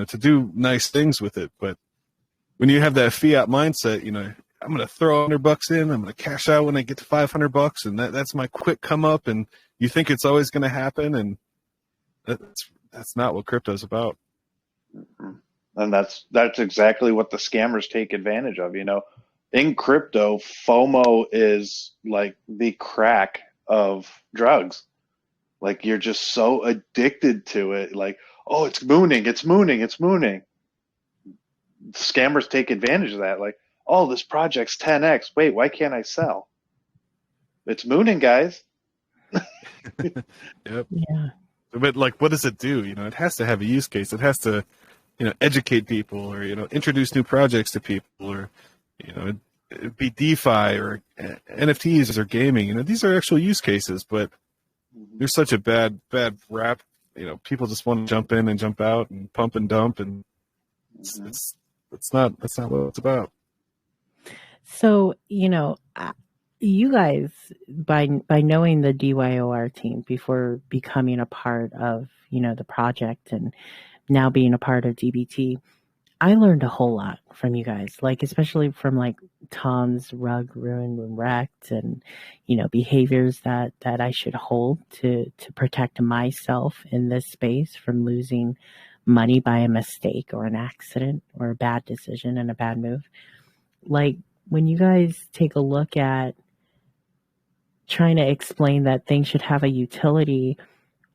to do nice things with it. But when you have that fiat mindset, I'm going to throw $100 in. I'm going to cash out when I get to $500, and that's my quick come up. And you think it's always going to happen, and that's not what crypto's about. And that's exactly what the scammers take advantage of. In crypto, FOMO is like the crack of drugs. Like you're just so addicted to it. Like, oh, it's mooning. Scammers take advantage of that. Like, oh, this project's 10x. Wait, why can't I sell? It's mooning, guys. Yep. Yeah. But like, what does it do? It has to have a use case. It has to educate people, or introduce new projects to people, or be DeFi or NFTs or gaming. These are actual use cases, but there's such a bad rap. People just want to jump in and jump out and pump and dump, and that's not what it's about. So you guys, by knowing the DYOR team before becoming a part of the project and now being a part of DBT, I learned a whole lot from you guys, like especially from like Tom's rug ruined and wrecked, and behaviors that I should hold to protect myself in this space from losing money by a mistake or an accident or a bad decision and a bad move. Like when you guys take a look at trying to explain that things should have a utility,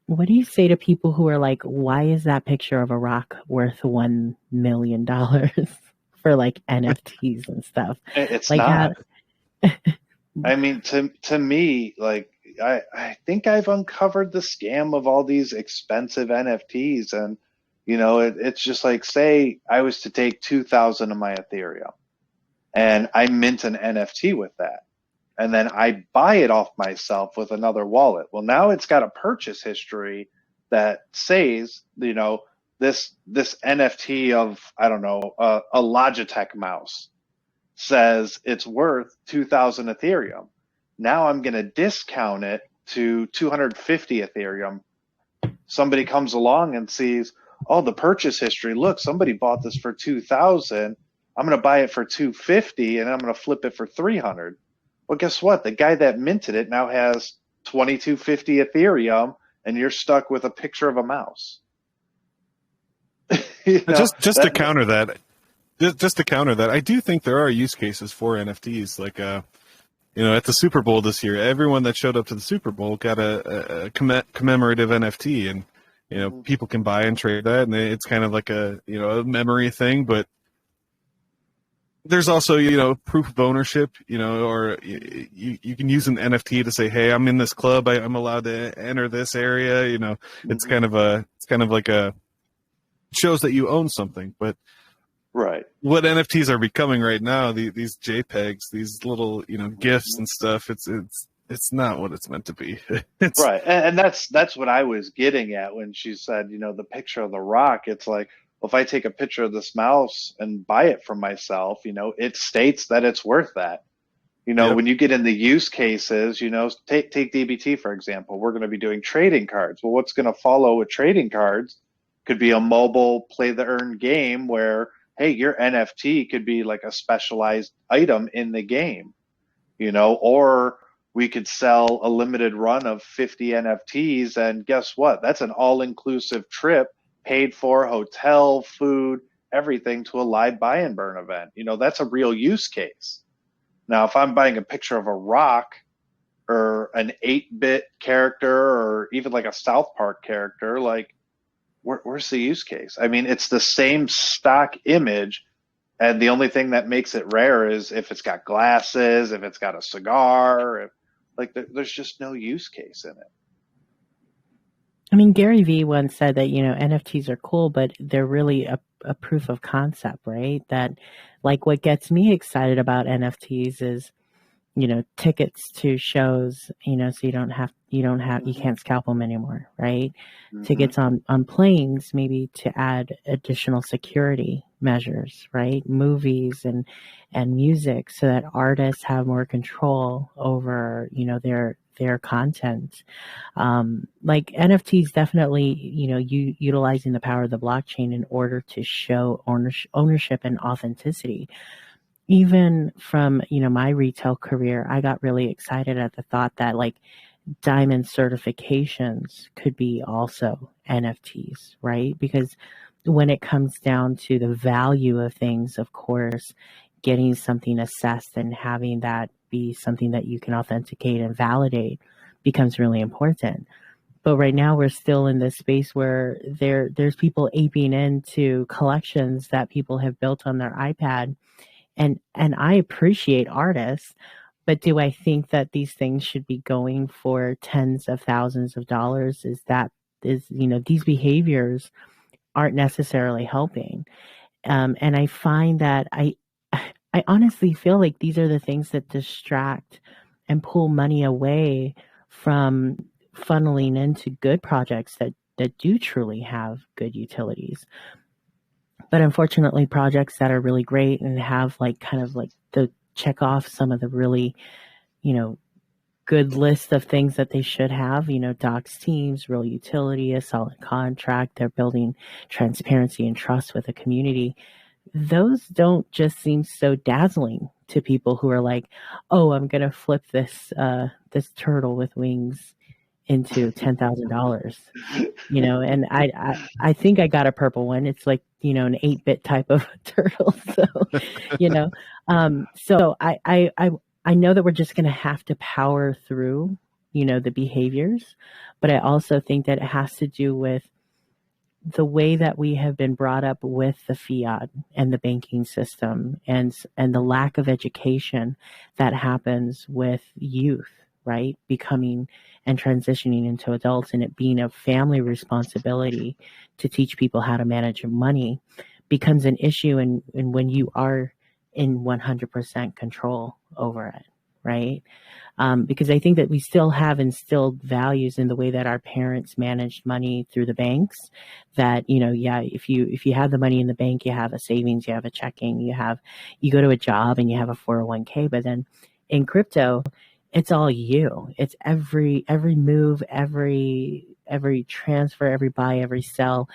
what do you say to people who are like, why is that picture of a rock worth $1 million for like NFTs and stuff? It's like not. I mean, to me, like, I think I've uncovered the scam of all these expensive NFTs. And, it's just like, say I was to take 2,000 of my Ethereum and I mint an NFT with that. And then I buy it off myself with another wallet. Well, now it's got a purchase history that says, this NFT of, I don't know, a Logitech mouse says it's worth 2,000 Ethereum. Now I'm going to discount it to 250 Ethereum. Somebody comes along and sees, oh, the purchase history. Look, somebody bought this for 2,000. I'm going to buy it for 250 and I'm going to flip it for 300. Well, guess what? The guy that minted it now has 2250 Ethereum, and you're stuck with a picture of a mouse. Just to counter that, I do think there are use cases for NFTs. Like, at the Super Bowl this year, everyone that showed up to the Super Bowl got a commemorative NFT, and people can buy and trade that, and it's kind of like a memory thing. But there's also proof of ownership, or you can use an NFT to say, hey, I'm in this club, I'm allowed to enter this area. It's kind of like a shows that you own something. But right, what NFTs are becoming right now, these JPEGs, these little GIFs and stuff, it's not what it's meant to be. Right, and that's what I was getting at when she said the picture of the rock. It's like, well, if I take a picture of this mouse and buy it from myself, it states that it's worth that. Yep. When you get in the use cases, take DBT for example. We're going to be doing trading cards. Well, what's going to follow with trading cards could be a mobile play the earn game where, hey, your NFT could be like a specialized item in the game, or we could sell a limited run of 50 NFTs, and guess what? That's an all-inclusive trip, paid for, hotel, food, everything, to a live buy and burn event. That's a real use case. Now, if I'm buying a picture of a rock or an 8-bit character or even like a South Park character, like, where's the use case? I mean, it's the same stock image, and the only thing that makes it rare is if it's got glasses, if it's got a cigar, there's just no use case in it. I mean, Gary Vee once said that, NFTs are cool, but they're really a proof of concept, right? That, like, what gets me excited about NFTs is, tickets to shows, so you can't scalp them anymore, right? Mm-hmm. Tickets on planes, maybe to add additional security measures, right? Movies and music, so that artists have more control over, their content. Like NFTs definitely, utilizing the power of the blockchain in order to show ownership and authenticity. Even from, my retail career, I got really excited at the thought that like diamond certifications could be also NFTs, right? Because when it comes down to the value of things, of course, getting something assessed and having that be something that you can authenticate and validate becomes really important. But right now we're still in this space where there's people aping into collections that people have built on their iPad. And I appreciate artists, but do I think that these things should be going for tens of thousands of dollars? These behaviors aren't necessarily helping. And I find that I honestly feel like these are the things that distract and pull money away from funneling into good projects that do truly have good utilities. But unfortunately, projects that are really great and have the check off some of the really, good list of things that they should have, docs teams, real utility, a solid contract, they're building transparency and trust with the community. Those don't just seem so dazzling to people who are like, oh, I'm going to flip this turtle with wings into $10,000, and I think I got a purple one. It's like, an 8-bit type of turtle. So, so I know that we're just going to have to power through, the behaviors, but I also think that it has to do with the way that we have been brought up with the fiat and the banking system and the lack of education that happens with youth, right? Becoming and transitioning into adults, and it being a family responsibility to teach people how to manage money becomes an issue. And when you are in 100% control over it, right? Because I think that we still have instilled values in the way that our parents managed money through the banks, that, if you have the money in the bank, you have a savings, you have a checking, you go to a job and you have a 401k. But then in crypto, it's all you. It's every move, every transfer, every buy, every sell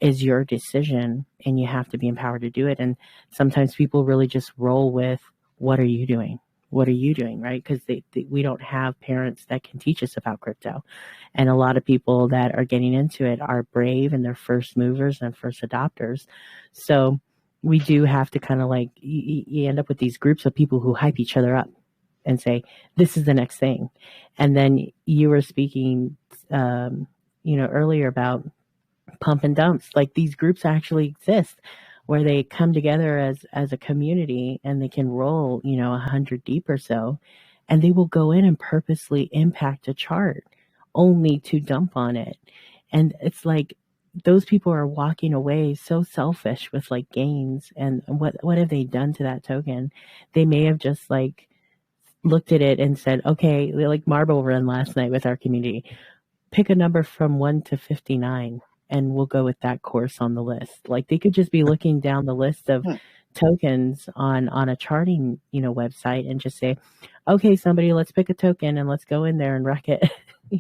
is your decision, and you have to be empowered to do it. And sometimes people really just roll with, what are you doing? What are you doing, right? Because we don't have parents that can teach us about crypto. And a lot of people that are getting into it are brave and they're first movers and first adopters. So we do have to kind of you end up with these groups of people who hype each other up, and say, this is the next thing. And then you were speaking, earlier about pump and dumps. Like these groups actually exist where they come together as a community and they can roll, 100 deep or so, and they will go in and purposely impact a chart only to dump on it. And it's like those people are walking away so selfish with like gains. And what have they done to that token? They may have just like looked at it and said, okay, like Marble Run last night with our community, pick a number from 1 to 59 and we'll go with that course on the list. Like they could just be looking down the list of tokens on a charting, website and just say, okay, somebody, let's pick a token and let's go in there and wreck it,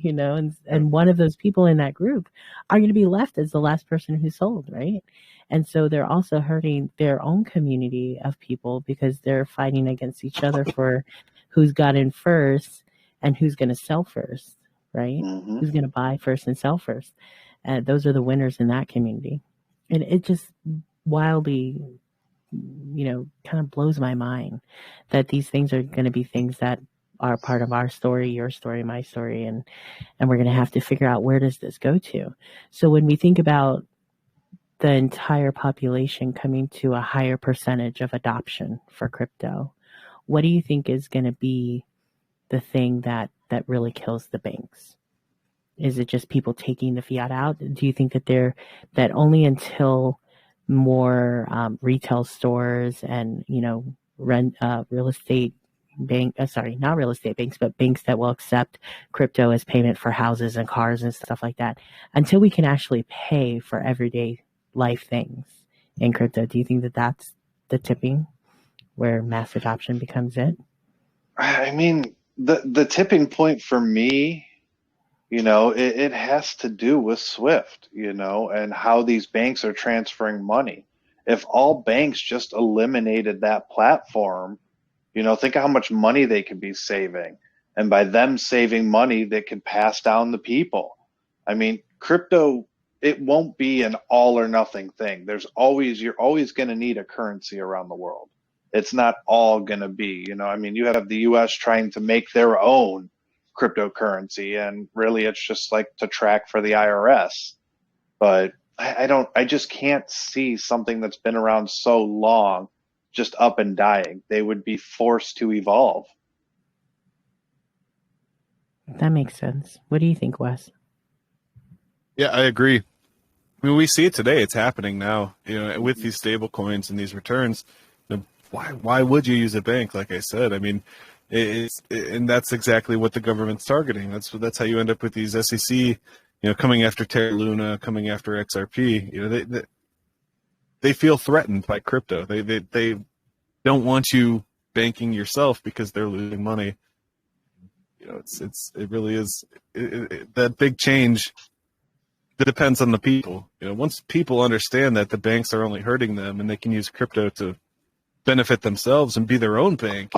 and one of those people in that group are going to be left as the last person who sold, right? And so they're also hurting their own community of people because they're fighting against each other for who's got in first and who's going to sell first, right? Mm-hmm. Who's going to buy first and sell first. Those are the winners in that community. And it just wildly, kind of blows my mind that these things are going to be things that are part of our story, your story, my story. And we're going to have to figure out, where does this go to? So when we think about the entire population coming to a higher percentage of adoption for crypto, what do you think is going to be the thing that really kills the banks? Is it just people taking the fiat out? Do you think that only until more retail stores and real estate not real estate banks, but banks that will accept crypto as payment for houses and cars and stuff like that, until we can actually pay for everyday life things in crypto? Do you think that that's the tipping where mass adoption becomes it? I mean, the tipping point for me, it has to do with Swift, and how these banks are transferring money. If all banks just eliminated that platform, think of how much money they could be saving. And by them saving money, they could pass down the people. I mean, crypto, it won't be an all or nothing thing. You're always going to need a currency around the world. It's not all going to be, you have the US trying to make their own cryptocurrency, and really it's just like to track for the IRS. But I just can't see something that's been around so long just up and dying. They would be forced to evolve. That makes sense. What do you think, Wes? Yeah, I agree. I mean, we see it today. It's happening now, with these stable coins and these returns. Why would you use a bank? Like I said, I mean, and that's exactly what the government's targeting. That's how you end up with these SEC, coming after Terra Luna, coming after XRP. They feel threatened by crypto. They don't want you banking yourself because they're losing money. It really is that big change. That depends on the people. Once people understand that the banks are only hurting them and they can use crypto to benefit themselves and be their own bank,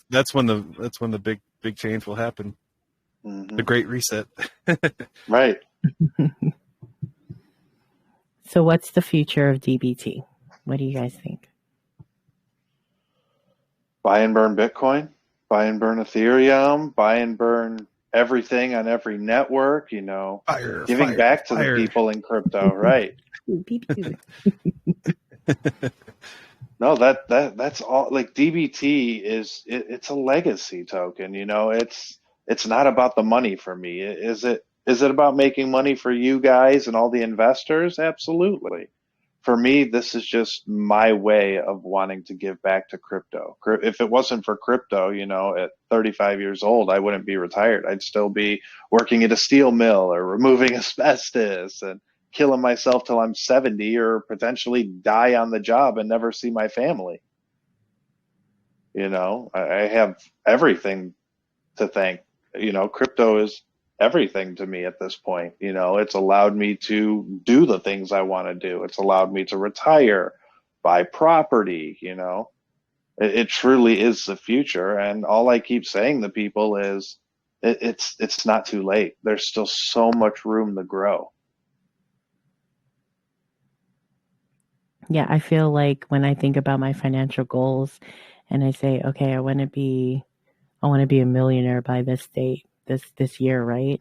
that's when the big change will happen. Mm-hmm. The Great Reset. Right. So what's the future of DBT? What do you guys think? Buy and burn Bitcoin, buy and burn Ethereum, buy and burn everything on every network, giving back to the people in crypto, right? No, that's all. Like DBT it's a legacy token, it's not about the money for me. Is it about making money for you guys and all the investors? Absolutely. For me, this is just my way of wanting to give back to crypto. If it wasn't for crypto, at 35 years old, I wouldn't be retired. I'd still be working at a steel mill or removing asbestos and killing myself till I'm 70, or potentially die on the job and never see my family. I have everything to thank. Crypto is everything to me at this point. It's allowed me to do the things I want to do. It's allowed me to retire, buy property. It truly is the future. And all I keep saying to people is it's not too late. There's still so much room to grow. Yeah, I feel like when I think about my financial goals and I say, okay, I want to be I want to be a millionaire by this date, this year, right?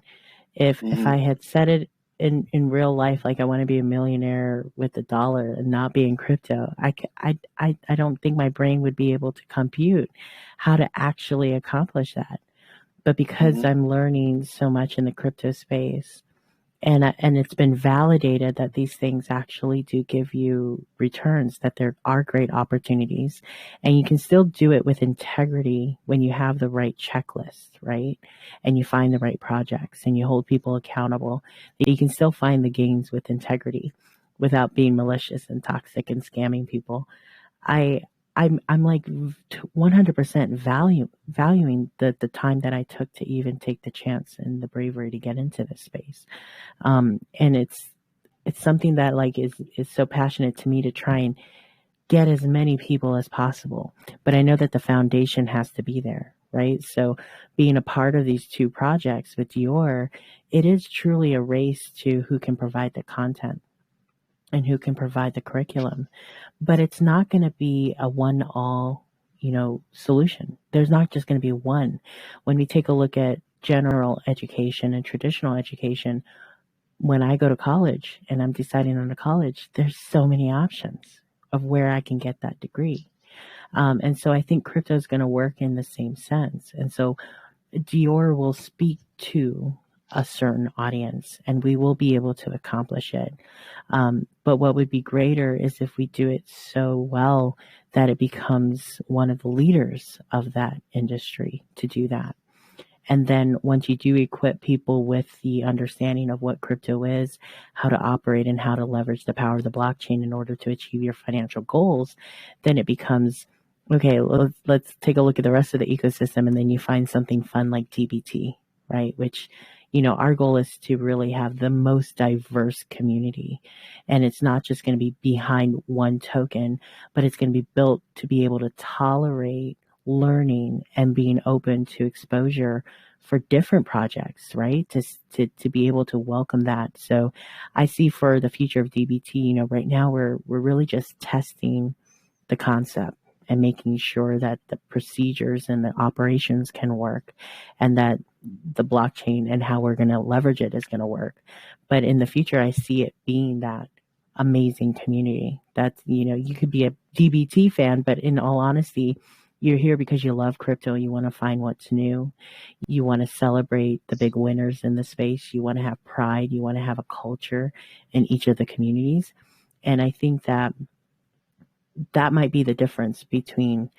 If I had said it in real life, like I want to be a millionaire with the dollar and not be in crypto, I don't think my brain would be able to compute how to actually accomplish that. But because I'm learning so much in the crypto space, and it's been validated that these things actually do give you returns, that there are great opportunities, and you can still do it with integrity when you have the right checklist, right? And you find the right projects and you hold people accountable, that you can still find the gains with integrity without being malicious and toxic and scamming people. I I'm like 100% valuing the time that I took to even take the chance and the bravery to get into this space. And it's something that like is so passionate to me to try and get as many people as possible. But I know that the foundation has to be there, right? So being a part of these two projects with Dior, it is truly a race to who can provide the content and who can provide the curriculum. But it's not going to be a one all, solution. There's not just going to be one. When we take a look at general education and traditional education, when I go to college and I'm deciding on a college, there's so many options of where I can get that degree. And so I think crypto is going to work in the same sense. And so Dior will speak to a certain audience and we will be able to accomplish it. But what would be greater is if we do it so well that it becomes one of the leaders of that industry to do that. And then once you do equip people with the understanding of what crypto is, how to operate and how to leverage the power of the blockchain in order to achieve your financial goals, then it becomes, okay, let's take a look at the rest of the ecosystem. And then you find something fun like DBT, right? Which, our goal is to really have the most diverse community. And it's not just going to be behind one token, but it's going to be built to be able to tolerate learning and being open to exposure for different projects, right? To be able to welcome that. So I see for the future of DBT, right now we're really just testing the concept and making sure that the procedures and the operations can work and that the blockchain and how we're going to leverage it is going to work. But in the future, I see it being that amazing community that, you could be a DBT fan, but in all honesty, you're here because you love crypto. You want to find what's new. You want to celebrate the big winners in the space. You want to have pride. You want to have a culture in each of the communities. And I think that might be the difference between,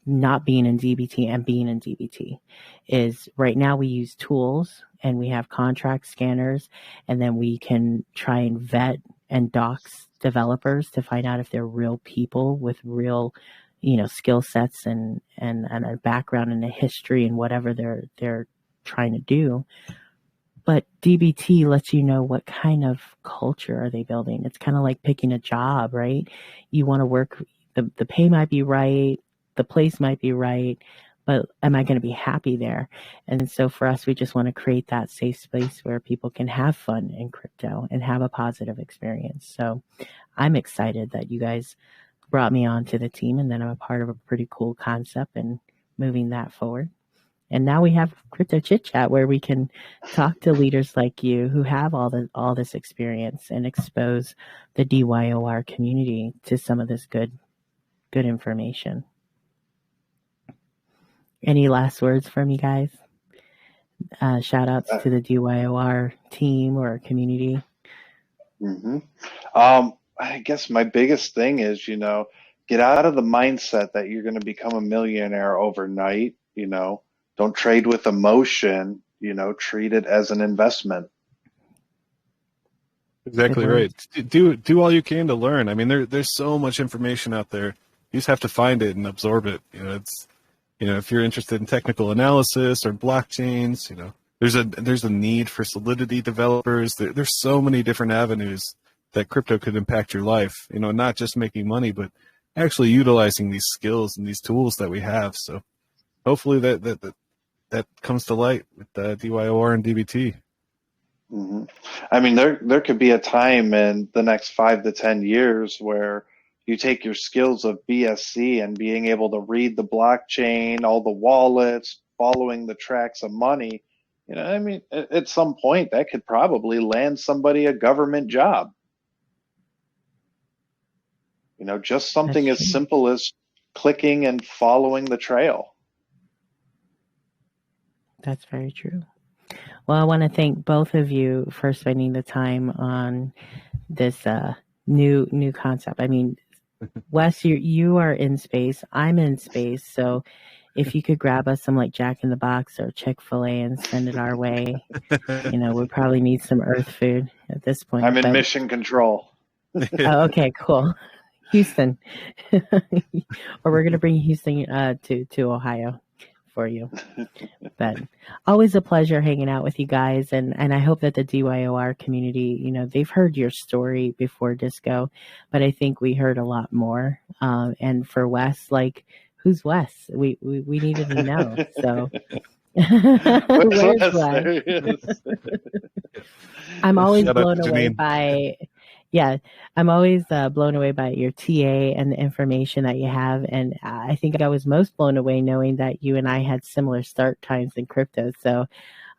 not being in DBT and being in DBT is right now we use tools and we have contract scanners and then we can try and vet and dox developers to find out if they're real people with real skill sets and a background and a history and whatever they're trying to do. But DBT lets you know what kind of culture are they building. It's kind of like picking a job, right? You want to work, the pay might be right, the place might be right, but am I going to be happy there? And so for us, we just want to create that safe space where people can have fun in crypto and have a positive experience. So I'm excited that you guys brought me onto the team and then I'm a part of a pretty cool concept and moving that forward. And now we have CryptoChitChat where we can talk to leaders like you who have all this experience and expose the DYOR community to some of this good information. Any last words from you guys? Shout outs to the DYOR team or community. I guess my biggest thing is, get out of the mindset that you're going to become a millionaire overnight. Don't trade with emotion, treat it as an investment. Exactly right. Do all you can to learn. I mean, there's so much information out there. You just have to find it and absorb it. If you're interested in technical analysis or blockchains, there's a need for Solidity developers. There's so many different avenues that crypto could impact your life. Not just making money, but actually utilizing these skills and these tools that we have. So hopefully that comes to light with DYOR and DBT. I mean, there could be a time in the next 5 to 10 years where, You take your skills of BSC and being able to read the blockchain, all the wallets, following the tracks of money. I mean, at some point that could probably land somebody a government job. Just something as simple as clicking and following the trail. That's very true. Well, I want to thank both of you for spending the time on this new concept. I mean, Wes, you are in space. I'm in space. So if you could grab us some like Jack in the Box or Chick-fil-A and send it our way, we probably need some Earth food at this point. I'm in mission control. Oh, okay, cool. Houston. Or we're going to bring Houston to Ohio for you. But always a pleasure hanging out with you guys. And I hope that the DYOR community, they've heard your story before Disco, but I think we heard a lot more. And for Wes, like, who's Wes? We needed to know. So where's Wes? I'm always blown away by... Yeah, I'm always blown away by your TA and the information that you have. And I think I was most blown away knowing that you and I had similar start times in crypto. So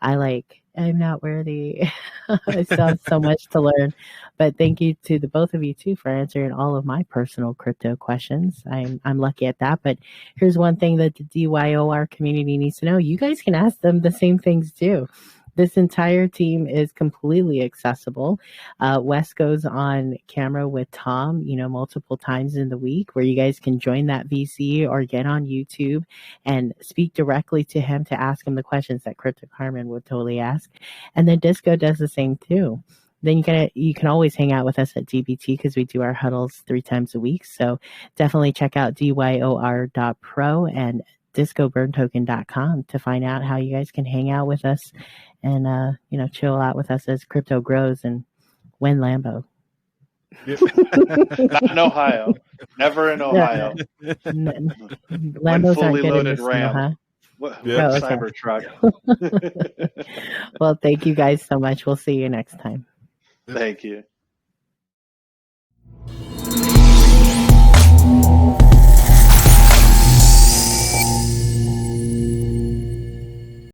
I'm not worthy. I still have so much to learn. But thank you to the both of you, too, for answering all of my personal crypto questions. I'm lucky at that. But here's one thing that the DYOR community needs to know. You guys can ask them the same things, too. This entire team is completely accessible. Wes goes on camera with Tom, multiple times in the week where you guys can join that VC or get on YouTube and speak directly to him to ask him the questions that Crypto Carmen would totally ask. And then Disco does the same too. Then you can always hang out with us at DBT because we do our huddles 3 times a week. So definitely check out dyor.pro and discoburntoken.com to find out how you guys can hang out with us and chill out with us as crypto grows and win Lambo. Yep. Not in Ohio. Never in Ohio. Lambos aren't good in Ram. Cybertruck. Well, thank you guys so much. We'll see you next time. Thank you.